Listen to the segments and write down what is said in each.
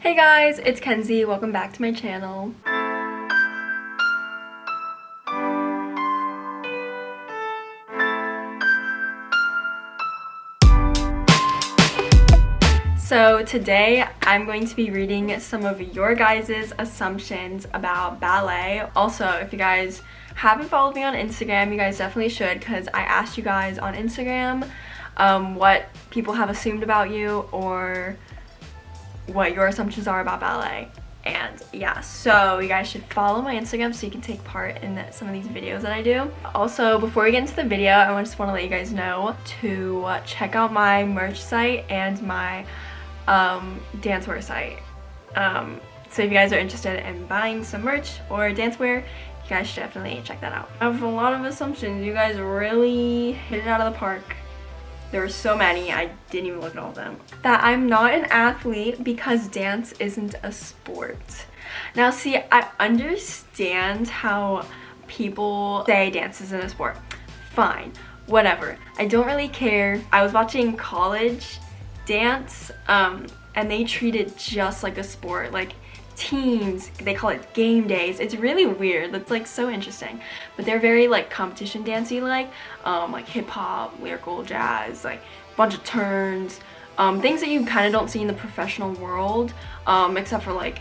Hey guys, it's Kenzie. Welcome back to my channel. So today I'm going to be reading some of your guys' assumptions about ballet. Also, if you guys haven't followed me on Instagram, you guys definitely should, because I asked you guys on Instagram what people have assumed about you or what your assumptions are about ballet. And yeah, so you guys should follow my Instagram so you can take part in some of these videos that I do. Also, before we get into the video, I just want to let you guys know to check out my merch site and my dancewear site. So if you guys are interested in buying some merch or dancewear, you guys should definitely check that out. I have a lot of assumptions. You guys really hit it out of the park. There were so many, I didn't even look at all of them. That I'm not an athlete because dance isn't a sport. Now see, I understand how people say dance isn't a sport. Fine, whatever. I don't really care. I was watching college dance and they treat it just like a sport. Like teams, they call it game days. It's really weird. That's like so interesting, but they're very like competition dancey, like hip-hop, lyrical jazz, like a bunch of turns, things that you kind of don't see in the professional world, except for like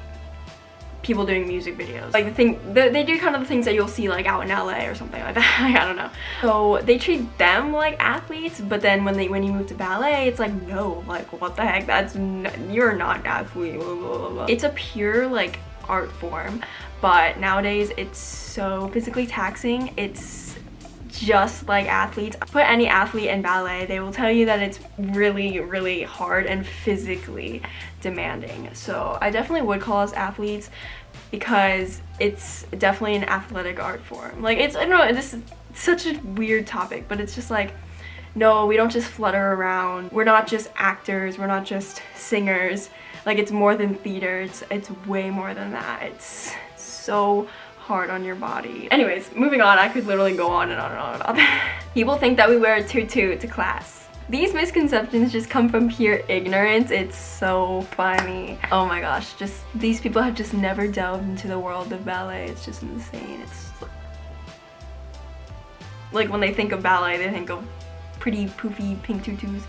people doing music videos. Like they do kind of the things that you'll see like out in LA or something like that. I don't know. So they treat them like athletes, but then when you move to ballet, it's like, no, like what the heck, you're not an athlete, blah, blah, blah, blah. It's a pure like art form, but nowadays it's so physically taxing. It's just like athletes. Put any athlete in ballet, they will tell you that it's really, really hard and physically demanding. So I definitely would call us athletes because it's definitely an athletic art form. Like I don't know, this is such a weird topic, but it's just like, no, we don't just flutter around. We're not just actors, we're not just singers. Like it's more than theater, it's way more than that. It's so hard on your body. Anyways, moving on. I could literally go on and on and on about that. People think that we wear a tutu to class. These misconceptions just come from pure ignorance. It's so funny. Oh my gosh, just these people have just never delved into the world of ballet. It's just insane. It's like when they think of ballet, they think of pretty poofy pink tutus,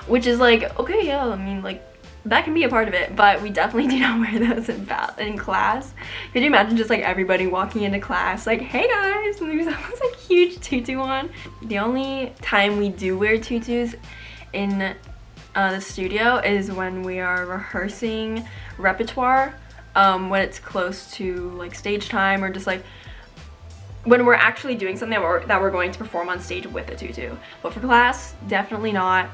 which is like, okay, yeah, I mean, like that can be a part of it, but we definitely do not wear those in class. Could you imagine just like everybody walking into class like, hey guys, and there's almost like huge tutu on? The only time we do wear tutus in the studio is when we are rehearsing repertoire, when it's close to like stage time, or just like when we're actually doing something that we're going to perform on stage with a tutu. But for class, definitely not.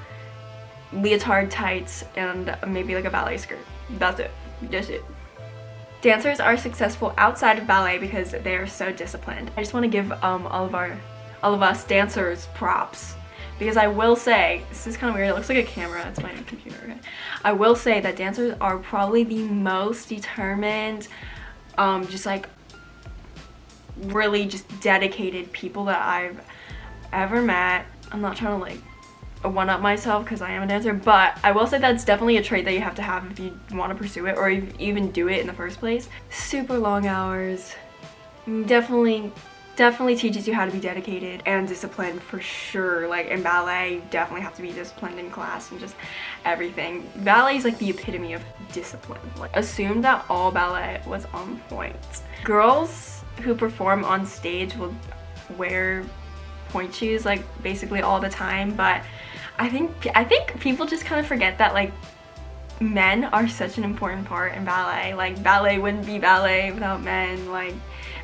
Leotard tights and maybe like a ballet skirt. That's it. Just it. Dancers are successful outside of ballet because they are so disciplined. I just want to give all of us dancers props, because I will say, this is kind of weird, it looks like a camera, that's my computer. Okay. I will say that dancers are probably the most determined, just like really just dedicated people that I've ever met. I'm not trying to like one-up myself because I am a dancer, but I will say that's definitely a trait that you have to have if you want to pursue it or even do it in the first place. Super long hours. Definitely teaches you how to be dedicated and disciplined for sure. Like in ballet, you definitely have to be disciplined in class and just everything. Ballet is like the epitome of discipline. Like, assume that all ballet was on point. Girls who perform on stage will wear point shoes like basically all the time, but I think people just kind of forget that like men are such an important part in ballet. Like ballet wouldn't be ballet without men, like,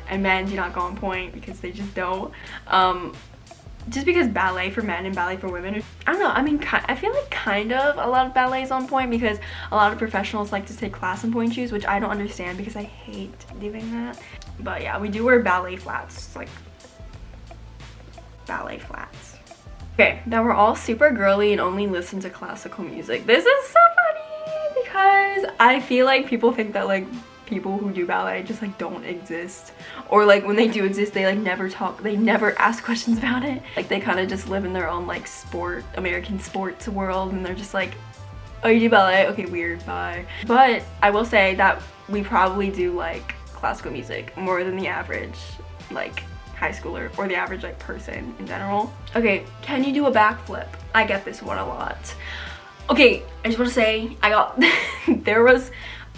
and men do not go on point because they just don't. Just because ballet for men and ballet for women, I don't know, I mean, I feel like kind of a lot of ballet is on point because a lot of professionals like to take class in point shoes, which I don't understand because I hate doing that. But yeah, we do wear ballet flats, like ballet flats. Okay, now we're all super girly and only listen to classical music. This is so funny because I feel like people think that like people who do ballet just like don't exist, or like when they do exist they like never talk, they never ask questions about it. Like they kind of just live in their own like American sports world, and they're just like, Oh, you do ballet? Okay, weird, bye. But I will say that we probably do like classical music more than the average like high schooler or the average like person in general. Okay, can you do a backflip? I get this one a lot. Okay, I just want to say there was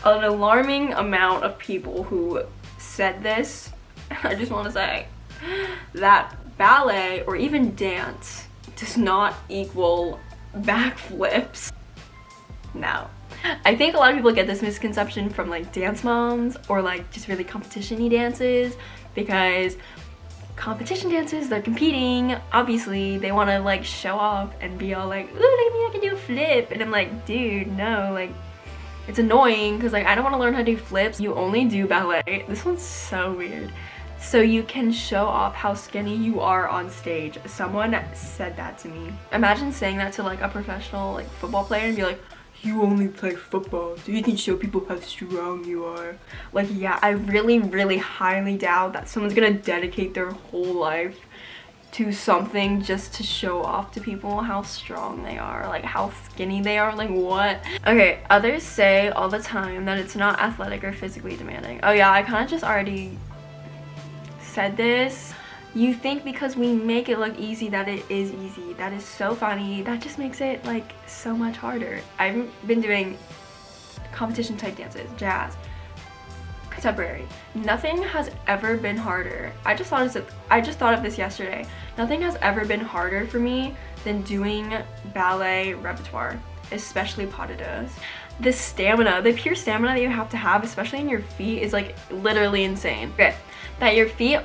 an alarming amount of people who said this. I just want to say that ballet or even dance does not equal backflips. No. I think a lot of people get this misconception from like dance moms or like just really competition-y dances, because competition dances, they're competing, obviously they want to like show off and be all like, ooh, look at me, I can do a flip. And I'm like, dude, no, like it's annoying because like I don't want to learn how to do flips. You only do ballet. This one's so weird. So you can show off how skinny you are on stage. Someone said that to me. Imagine saying that to like a professional like football player and be like, you only play football, so you can show people how strong you are. Like, yeah, I really, really highly doubt that someone's gonna dedicate their whole life to something just to show off to people how strong they are, like how skinny they are, like what? Okay, others say all the time that it's not athletic or physically demanding. Oh yeah, I kind of just already said this. You think because we make it look easy that it is easy. That is so funny. That just makes it like so much harder. I've been doing competition type dances, jazz, contemporary. Nothing has ever been harder. I just thought of this yesterday. Nothing has ever been harder for me than doing ballet repertoire, especially pas de deux. The stamina, the pure stamina that you have to have, especially in your feet, is like literally insane. Okay, that your feet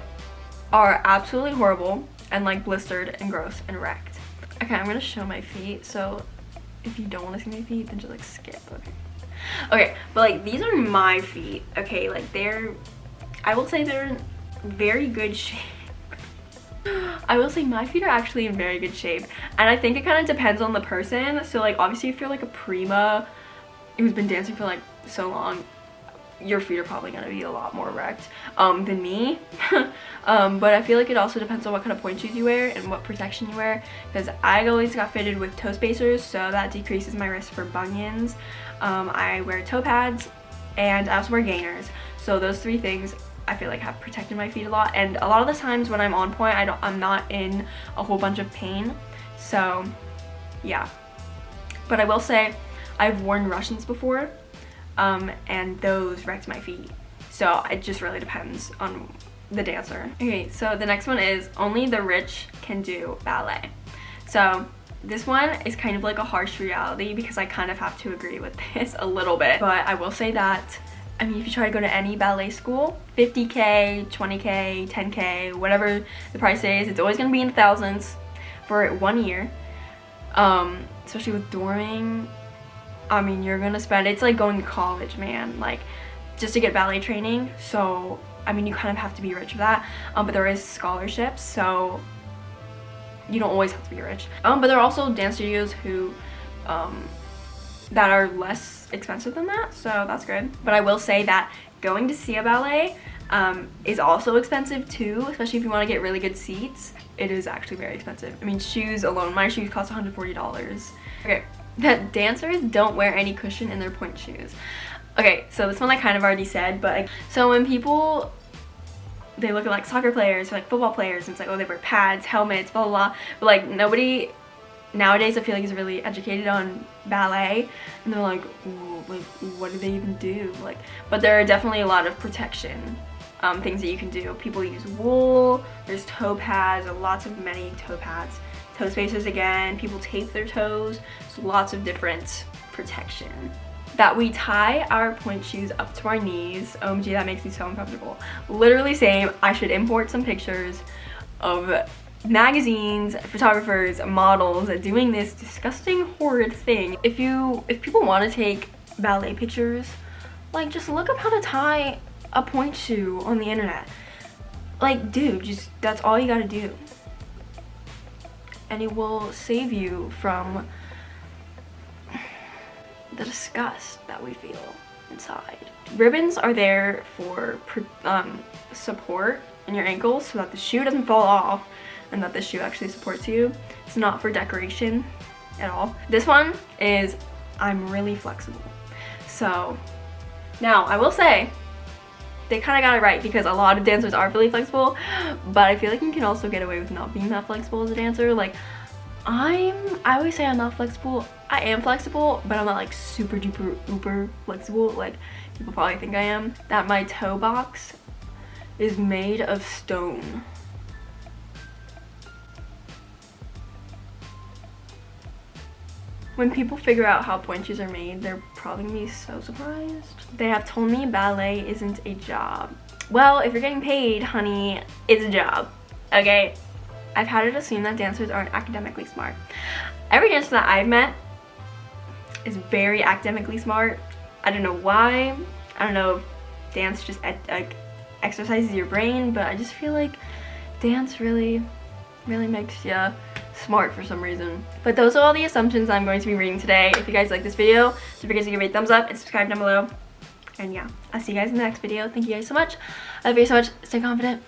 are absolutely horrible and like blistered and gross and wrecked. Okay, I'm gonna show my feet, so if you don't want to see my feet, then just like skip. Okay, but like these are my feet. Okay, like I will say they're in very good shape. I will say my feet are actually in very good shape, and I think it kind of depends on the person. So like obviously if you're like a prima who's been dancing for like so long, your feet are probably going to be a lot more wrecked than me. But I feel like it also depends on what kind of point shoes you wear and what protection you wear, because I always got fitted with toe spacers, so that decreases my risk for bunions. I wear toe pads, and I also wear gainers. So those three things I feel like have protected my feet a lot, and a lot of the times when I'm on point, I'm not in a whole bunch of pain. So yeah, but I will say I've worn Russians before, and those wrecked my feet. So it just really depends on the dancer. Okay, so the next one is only the rich can do ballet. So this one is kind of like a harsh reality, because I kind of have to agree with this a little bit. But I will say that, I mean, if you try to go to any ballet school, 50K, 20K, 10K, whatever the price is, it's always gonna be in the thousands for 1 year. Especially with dorming, I mean, you're gonna spend, it's like going to college, man, like just to get ballet training. So I mean, you kind of have to be rich for that, but there is scholarships, so you don't always have to be rich. But there are also dance studios who that are less expensive than that, so that's good. But I will say that going to see a ballet is also expensive too, especially if you want to get really good seats. It is actually very expensive. I mean, shoes alone, my shoes cost $140. Okay, that dancers don't wear any cushion in their point shoes. Okay, so this one I kind of already said, but like, so when people, they look at like soccer players or like football players, and it's like, oh, they wear pads, helmets, blah blah blah, but like nobody nowadays I feel like is really educated on ballet, and they're like, ooh, like what do they even do? Like, but there are definitely a lot of protection things that you can do. People use wool, there's toe pads, many toe pads, toe spacers again, people tape their toes, so lots of different protection. That we tie our point shoes up to our knees. OMG, that makes me so uncomfortable. Literally same. I should import some pictures of magazines, photographers, models doing this disgusting, horrid thing. If people want to take ballet pictures, like just look up how to tie a point shoe on the internet. Like, dude, just that's all you gotta do, and it will save you from the disgust that we feel inside. Ribbons are there for support in your ankles so that the shoe doesn't fall off and that the shoe actually supports you. It's not for decoration at all. This one is I'm really flexible. So now I will say they kind of got it right, because a lot of dancers are really flexible, but I feel like you can also get away with not being that flexible as a dancer. Like I always say I'm not flexible. I am flexible, but I'm not like super duper uber flexible like people probably think I am. That my toe box is made of stone. When people figure out how pointe shoes are made, they're probably gonna be so surprised. They have told me ballet isn't a job. Well, if you're getting paid, honey, it's a job, okay? I've had it assumed that dancers aren't academically smart. Every dancer that I've met is very academically smart. I don't know why. I don't know if dance just like exercises your brain, but I just feel like dance really makes you smart for some reason. But those are all the assumptions I'm going to be reading today. If you guys like this video, don't forget to give it a thumbs up and subscribe down below. And yeah, I'll see you guys in the next video. Thank you guys so much. I love you so much. Stay confident.